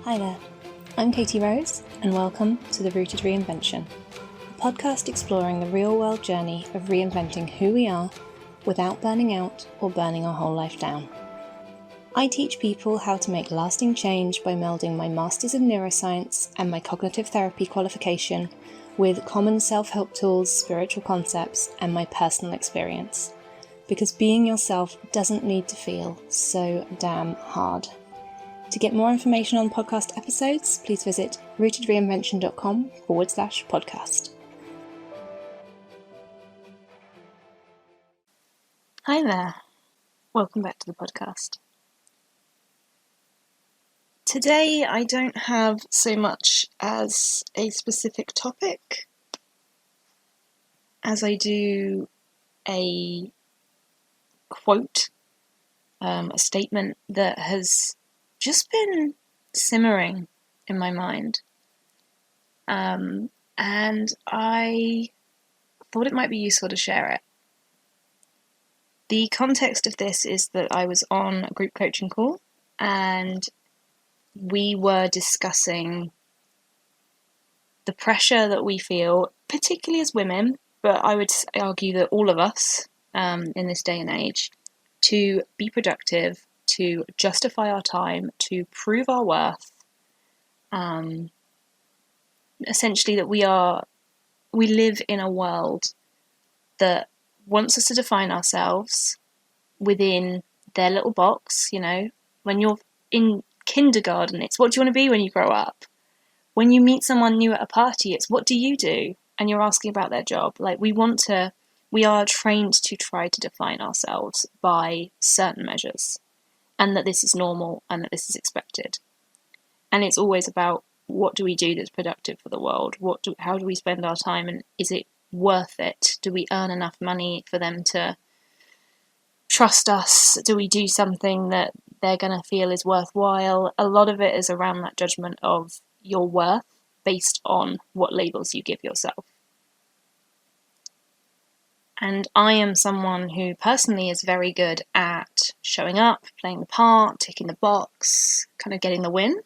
Hi there, I'm Katy Rose, and welcome to the Rooted Reinvention, a podcast exploring the real-world journey of reinventing who we are without burning out or burning our whole life down. I teach people how to make lasting change by melding my Masters in Neuroscience and my Cognitive Therapy qualification with common self-help tools, spiritual concepts, and my personal experience. Because being yourself doesn't need to feel so damn hard. To get more information on podcast episodes, please visit rootedreinvention.com/podcast. Hi there, welcome back to the podcast. Today I don't have so much as a specific topic as I do a quote, a statement that has just been simmering in my mind, and I thought it might be useful to share it. The context of this is that I was on a group coaching call and we were discussing the pressure that we feel, particularly as women, but I would argue that all of us in this day and age, to be productive, to justify our time, to prove our worth, essentially that we live in a world that wants us to define ourselves within their little box. You know, when you're in kindergarten, it's what do you want to be when you grow up? When you meet someone new at a party, it's what do you do? And you're asking about their job. Like we are trained to try to define ourselves by certain measures, and that this is normal and that this is expected. And it's always about what do we do that's productive for the world? How do we spend our time, and is it worth it? Do we earn enough money for them to trust us? Do we do something that they're going to feel is worthwhile? A lot of it is around that judgment of your worth based on what labels you give yourself. And I am someone who personally is very good at showing up, playing the part, ticking the box, kind of getting the win.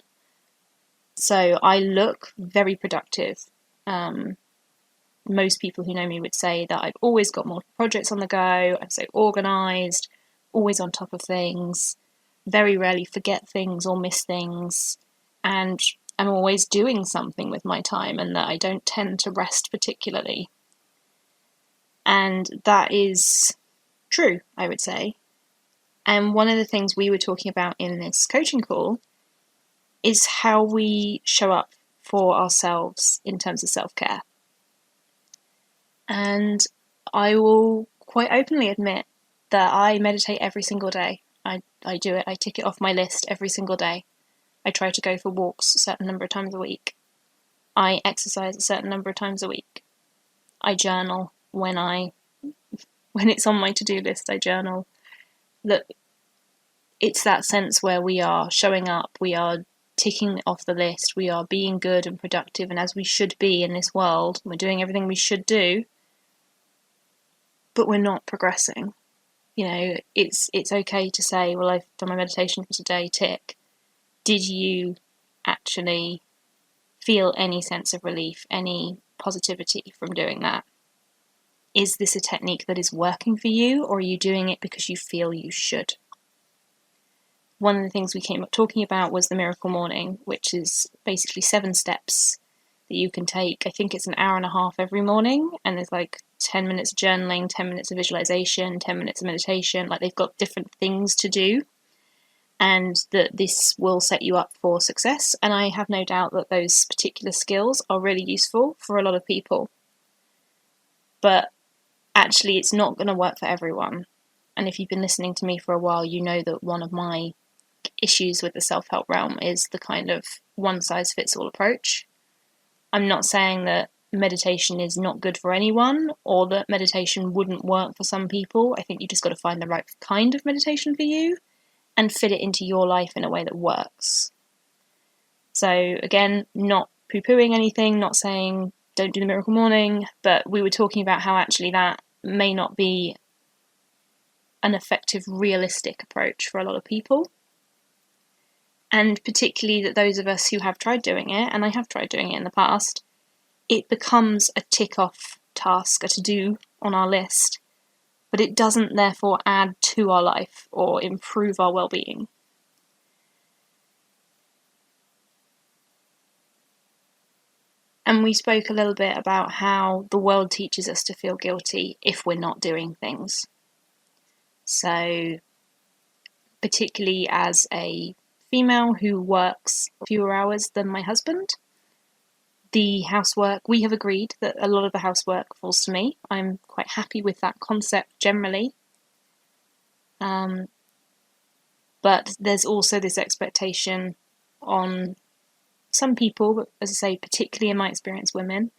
So I look very productive. Most people who know me would say that I've always got multiple projects on the go. I'm so organised, always on top of things, very rarely forget things or miss things, and I'm always doing something with my time, and that I don't tend to rest particularly. And that is true, I would say. And one of the things we were talking about in this coaching call is how we show up for ourselves in terms of self-care. And I will quite openly admit that I meditate every single day. I do it. I tick it off my list every single day. I try to go for walks a certain number of times a week. I exercise a certain number of times a week. I journal when it's on my to-do list. I journal. Look, it's that sense where we are showing up, we are ticking off the list, we are being good and productive, and as we should be in this world, we're doing everything we should do, but we're not progressing. You know, it's okay to say, well, I've done my meditation for today, tick. Did you actually feel any sense of relief, any positivity from doing that? Is this a technique that is working for you, or are you doing it because you feel you should? One of the things we came up talking about was the Miracle Morning, which is basically 7 steps that you can take. I think it's an hour and a half every morning, and there's like 10 minutes of journaling, 10 minutes of visualization, 10 minutes of meditation. Like they've got different things to do, and that this will set you up for success. And I have no doubt that those particular skills are really useful for a lot of people. But actually, it's not going to work for everyone. And if you've been listening to me for a while, you know that one of my issues with the self-help realm is the kind of one-size-fits-all approach. I'm not saying that meditation is not good for anyone, or that meditation wouldn't work for some people. I think you just got to find the right kind of meditation for you and fit it into your life in a way that works. So again, not poo-pooing anything, not saying don't do the Miracle Morning, but we were talking about how actually that may not be an effective, realistic approach for a lot of people. And particularly that those of us who have tried doing it, and I have tried doing it in the past, it becomes a tick-off task, a to-do on our list, but it doesn't therefore add to our life or improve our well-being. And we spoke a little bit about how the world teaches us to feel guilty if we're not doing things. So, particularly as a female who works fewer hours than my husband, the housework, we have agreed that a lot of the housework falls to me. I'm quite happy with that concept generally. But there's also this expectation on some people, but as I say, particularly in my experience, women,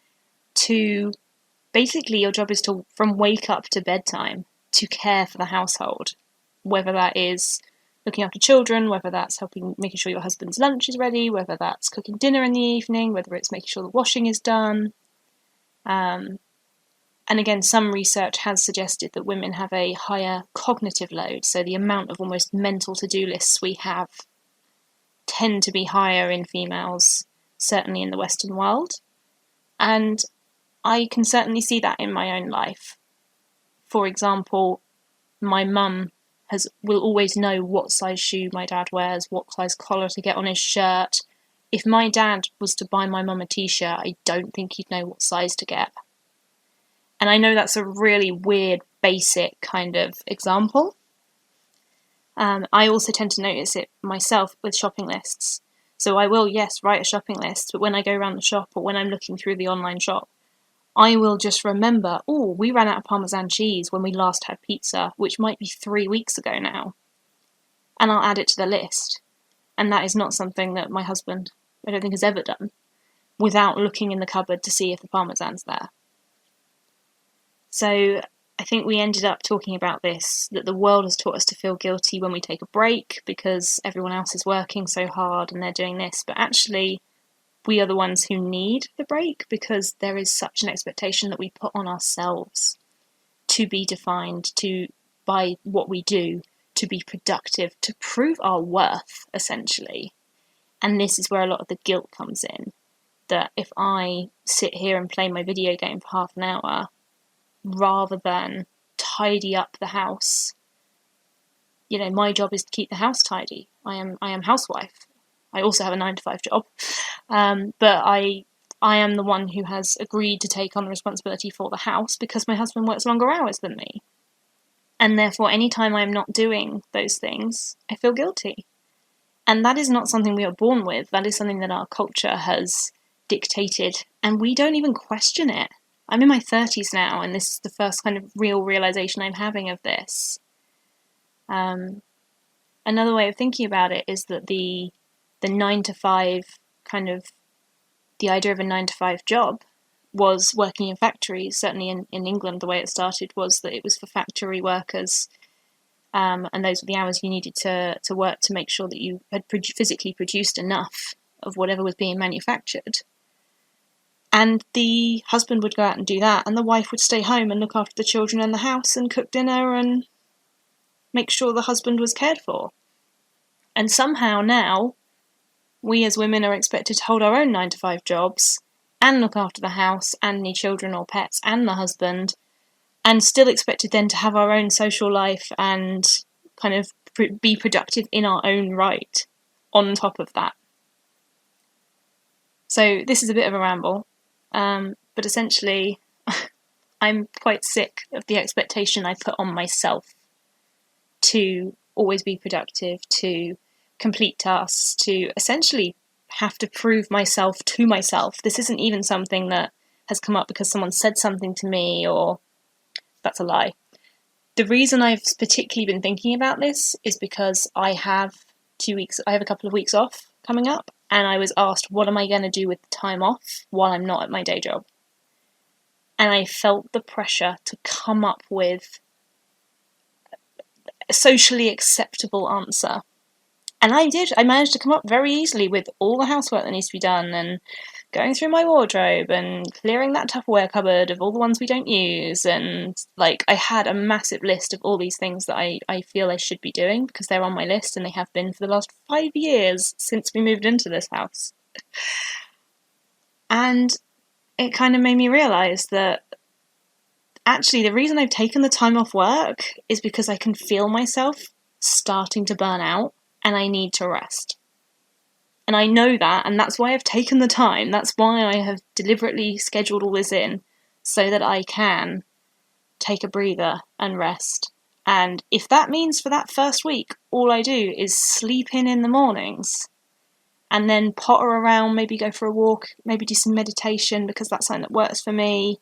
to basically your job is to, from wake up to bedtime, to care for the household, whether that is looking after children, whether that's making sure your husband's lunch is ready, whether that's cooking dinner in the evening, whether it's making sure the washing is done. And again, some research has suggested that women have a higher cognitive load, so the amount of almost mental to-do lists we have tend to be higher in females, certainly in the Western world. And I can certainly see that in my own life. For example, my mum will always know what size shoe my dad wears, what size collar to get on his shirt. If my dad was to buy my mum a t-shirt, I don't think he'd know what size to get. And I know that's a really weird, basic kind of example. I also tend to notice it myself with shopping lists. So I will, yes, write a shopping list, but when I go around the shop or when I'm looking through the online shop, I will just remember, we ran out of Parmesan cheese when we last had pizza, which might be 3 weeks ago now. And I'll add it to the list. And that is not something that my husband, I don't think, has ever done, without looking in the cupboard to see if the Parmesan's there. So I think we ended up talking about this, that the world has taught us to feel guilty when we take a break because everyone else is working so hard and they're doing this, but actually we are the ones who need the break because there is such an expectation that we put on ourselves to be defined by what we do, to be productive, to prove our worth, essentially. And this is where a lot of the guilt comes in, that if I sit here and play my video game for half an hour, rather than tidy up the house, my job is to keep the house tidy. I am housewife. I also have a 9-to-5 job, but I am the one who has agreed to take on the responsibility for the house because my husband works longer hours than me. And therefore, anytime I'm not doing those things, I feel guilty. And that is not something we are born with. That is something that our culture has dictated, and we don't even question it. I'm in my 30s now, and this is the first kind of real realization I'm having of this. Another way of thinking about it is that the 9-to-5 kind of, the idea of a 9-to-5 job was working in factories. Certainly in England, the way it started was that it was for factory workers, and those were the hours you needed to work to make sure that you had physically produced enough of whatever was being manufactured. And the husband would go out and do that, and the wife would stay home and look after the children and the house and cook dinner and make sure the husband was cared for. And somehow now, we as women are expected to hold our own 9-to-5 jobs and look after the house and any children or pets and the husband, and still expected then to have our own social life and kind of be productive in our own right on top of that. So this is a bit of a ramble. But essentially, I'm quite sick of the expectation I put on myself to always be productive, to complete tasks, to essentially have to prove myself to myself. This isn't even something that has come up because someone said something to me, or that's a lie. The reason I've particularly been thinking about this is because I have a couple of weeks off coming up, and I was asked, what am I going to do with the time off while I'm not at my day job? And I felt the pressure to come up with a socially acceptable answer. And I did. I managed to come up very easily with all the housework that needs to be done and going through my wardrobe and clearing that Tupperware cupboard of all the ones we don't use. And like, I had a massive list of all these things that I feel I should be doing because they're on my list, and they have been for the last 5 years since we moved into this house. And it kind of made me realise that actually the reason I've taken the time off work is because I can feel myself starting to burn out and I need to rest. And I know that, and that's why I've taken the time. That's why I have deliberately scheduled all this in, so that I can take a breather and rest. And if that means for that first week, all I do is sleep in the mornings, and then potter around, maybe go for a walk, maybe do some meditation because that's something that works for me,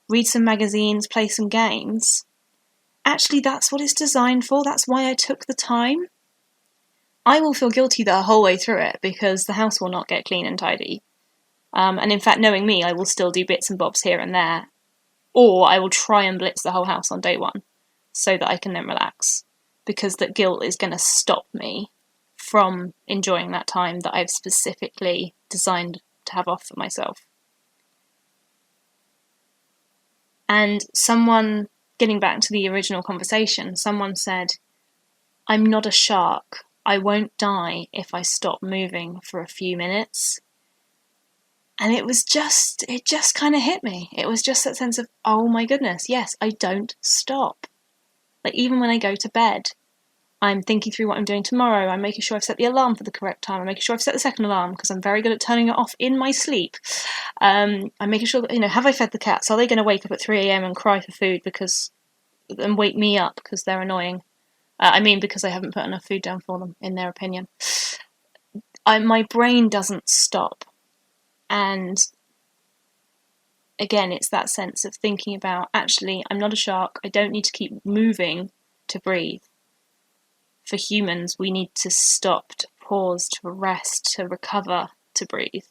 read some magazines, play some games. Actually, that's what it's designed for. That's why I took the time. I will feel guilty the whole way through it because the house will not get clean and tidy. And in fact, knowing me, I will still do bits and bobs here and there. Or I will try and blitz the whole house on day one so that I can then relax. Because that guilt is going to stop me from enjoying that time that I've specifically designed to have off for myself. And someone, getting back to the original conversation, someone said, "I'm not a shark. I won't die if I stop moving for a few minutes." And it just kind of hit me. It was just that sense of, oh my goodness, yes, I don't stop. Like, even when I go to bed, I'm thinking through what I'm doing tomorrow. I'm making sure I've set the alarm for the correct time. I'm making sure I've set the second alarm because I'm very good at turning it off in my sleep. I'm making sure that, have I fed the cats? Are they going to wake up at 3 a.m. and cry for food and wake me up because they're annoying? Because I haven't put enough food down for them, in their opinion. My brain doesn't stop. And again, it's that sense of thinking about, actually, I'm not a shark. I don't need to keep moving to breathe. For humans, we need to stop, to pause, to rest, to recover, to breathe.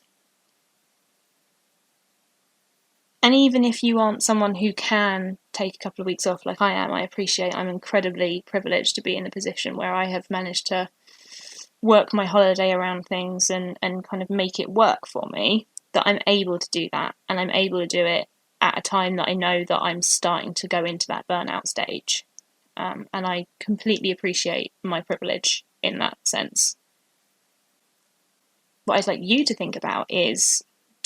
And even if you aren't someone who can take a couple of weeks off like I am, I'm incredibly privileged to be in a position where I have managed to work my holiday around things and kind of make it work for me, that I'm able to do that, and I'm able to do it at a time that I know that I'm starting to go into that burnout stage. And I completely appreciate my privilege in that sense. What I'd like you to think about is,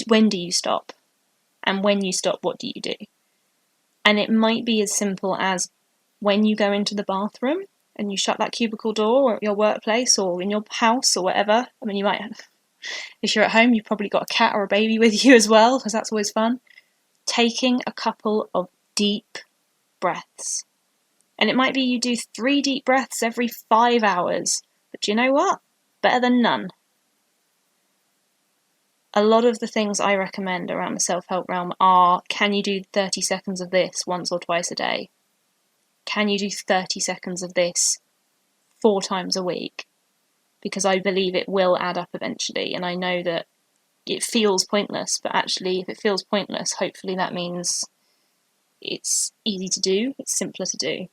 when do you stop? And when you stop, what do you do? And it might be as simple as when you go into the bathroom and you shut that cubicle door, or at your workplace or in your house or whatever. I mean, you might have, if you're at home, you've probably got a cat or a baby with you as well, because that's always fun. Taking a couple of deep breaths. And it might be you do 3 deep breaths every 5 hours. But you know what? Better than none. A lot of the things I recommend around the self-help realm are, can you do 30 seconds of this once or twice a day? Can you do 30 seconds of this 4 times a week? Because I believe it will add up eventually. And I know that it feels pointless, but actually if it feels pointless, hopefully that means it's easy to do, it's simpler to do.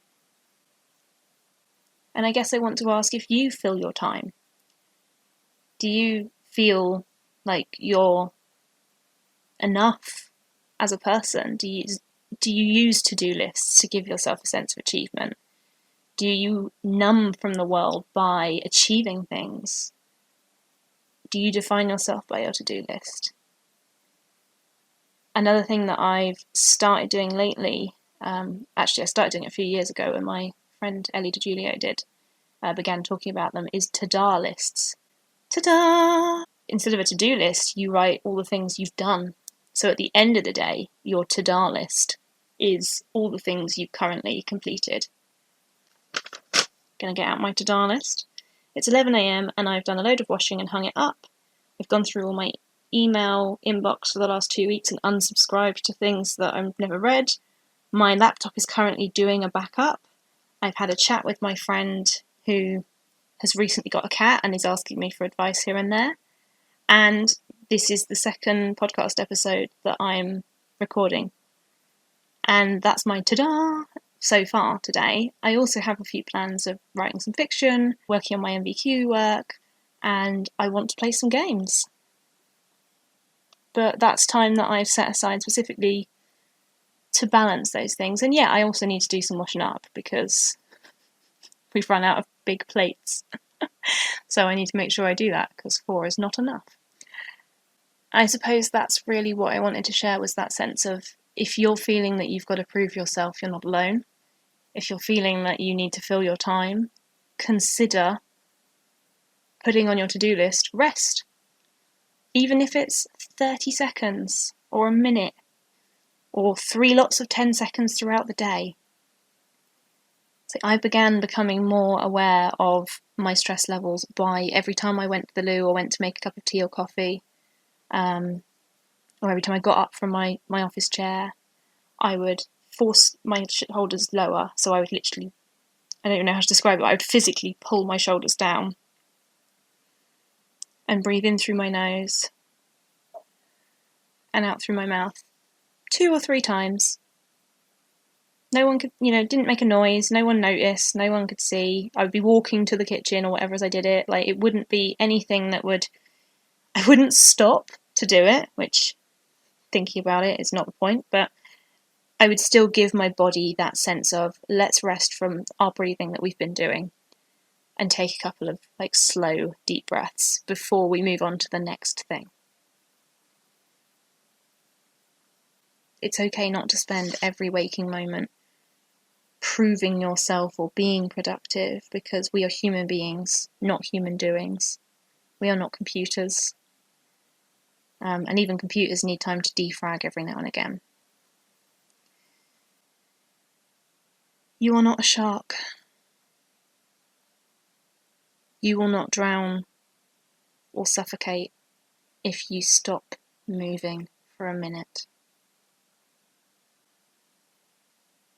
And I guess I want to ask, if you fill your time, do you feel like you're enough as a person? Do you use to-do lists to give yourself a sense of achievement? Do you numb from the world by achieving things? Do you define yourself by your to-do list? Another thing that I've started doing lately, actually I started doing it a few years ago, and my friend Ellie DiGiulio began talking about them, is to-da lists. Ta-da! Instead of a to-do list, you write all the things you've done. So at the end of the day, your to-da list is all the things you've currently completed. Gonna get out my to-da list. It's 11 a.m. and I've done a load of washing and hung it up. I've gone through all my email inbox for the last 2 weeks and unsubscribed to things that I've never read. My laptop is currently doing a backup. I've had a chat with my friend who has recently got a cat and is asking me for advice here and there. And this is the second podcast episode that I'm recording. And that's my ta-da so far today. I also have a few plans of writing some fiction, working on my MVQ work, and I want to play some games. But that's time that I've set aside specifically to balance those things. And yeah, I also need to do some washing up because we've run out of big plates. So I need to make sure I do that because 4 is not enough. I suppose that's really what I wanted to share, was that sense of, if you're feeling that you've got to prove yourself, you're not alone. If you're feeling that you need to fill your time, consider putting on your to-do list rest. Even if it's 30 seconds or a minute or 3 lots of 10 seconds throughout the day. So I began becoming more aware of my stress levels by every time I went to the loo or went to make a cup of tea or coffee, or every time I got up from my office chair, I would force my shoulders lower. So I would literally, I don't even know how to describe it, I would physically pull my shoulders down and breathe in through my nose and out through my mouth 2 or 3 times. No one could, didn't make a noise, no one noticed, no one could see. I would be walking to the kitchen or whatever as I did it. Like, it wouldn't be anything that I wouldn't stop to do it, which, thinking about it, is not the point, but I would still give my body that sense of, let's rest from our breathing that we've been doing and take a couple of slow, deep breaths before we move on to the next thing. It's okay not to spend every waking moment proving yourself or being productive, because we are human beings, not human doings. We are not computers. And even computers need time to defrag every now and again. You are not a shark. You will not drown or suffocate if you stop moving for a minute.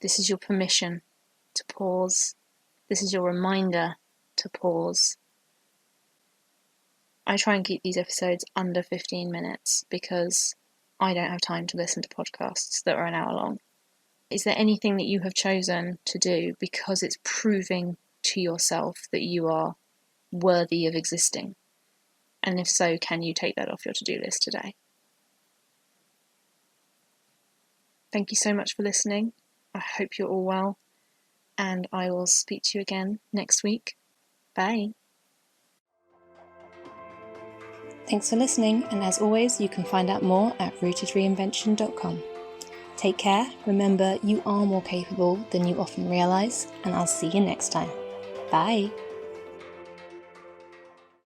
This is your permission to pause. This is your reminder to pause. I try and keep these episodes under 15 minutes because I don't have time to listen to podcasts that are an hour long. Is there anything that you have chosen to do because it's proving to yourself that you are worthy of existing? And if so, can you take that off your to-do list today? Thank you so much for listening. I hope you're all well, and I will speak to you again next week. Bye. Thanks for listening, and as always, you can find out more at RootedReinvention.com. Take care, remember you are more capable than you often realise, and I'll see you next time. Bye.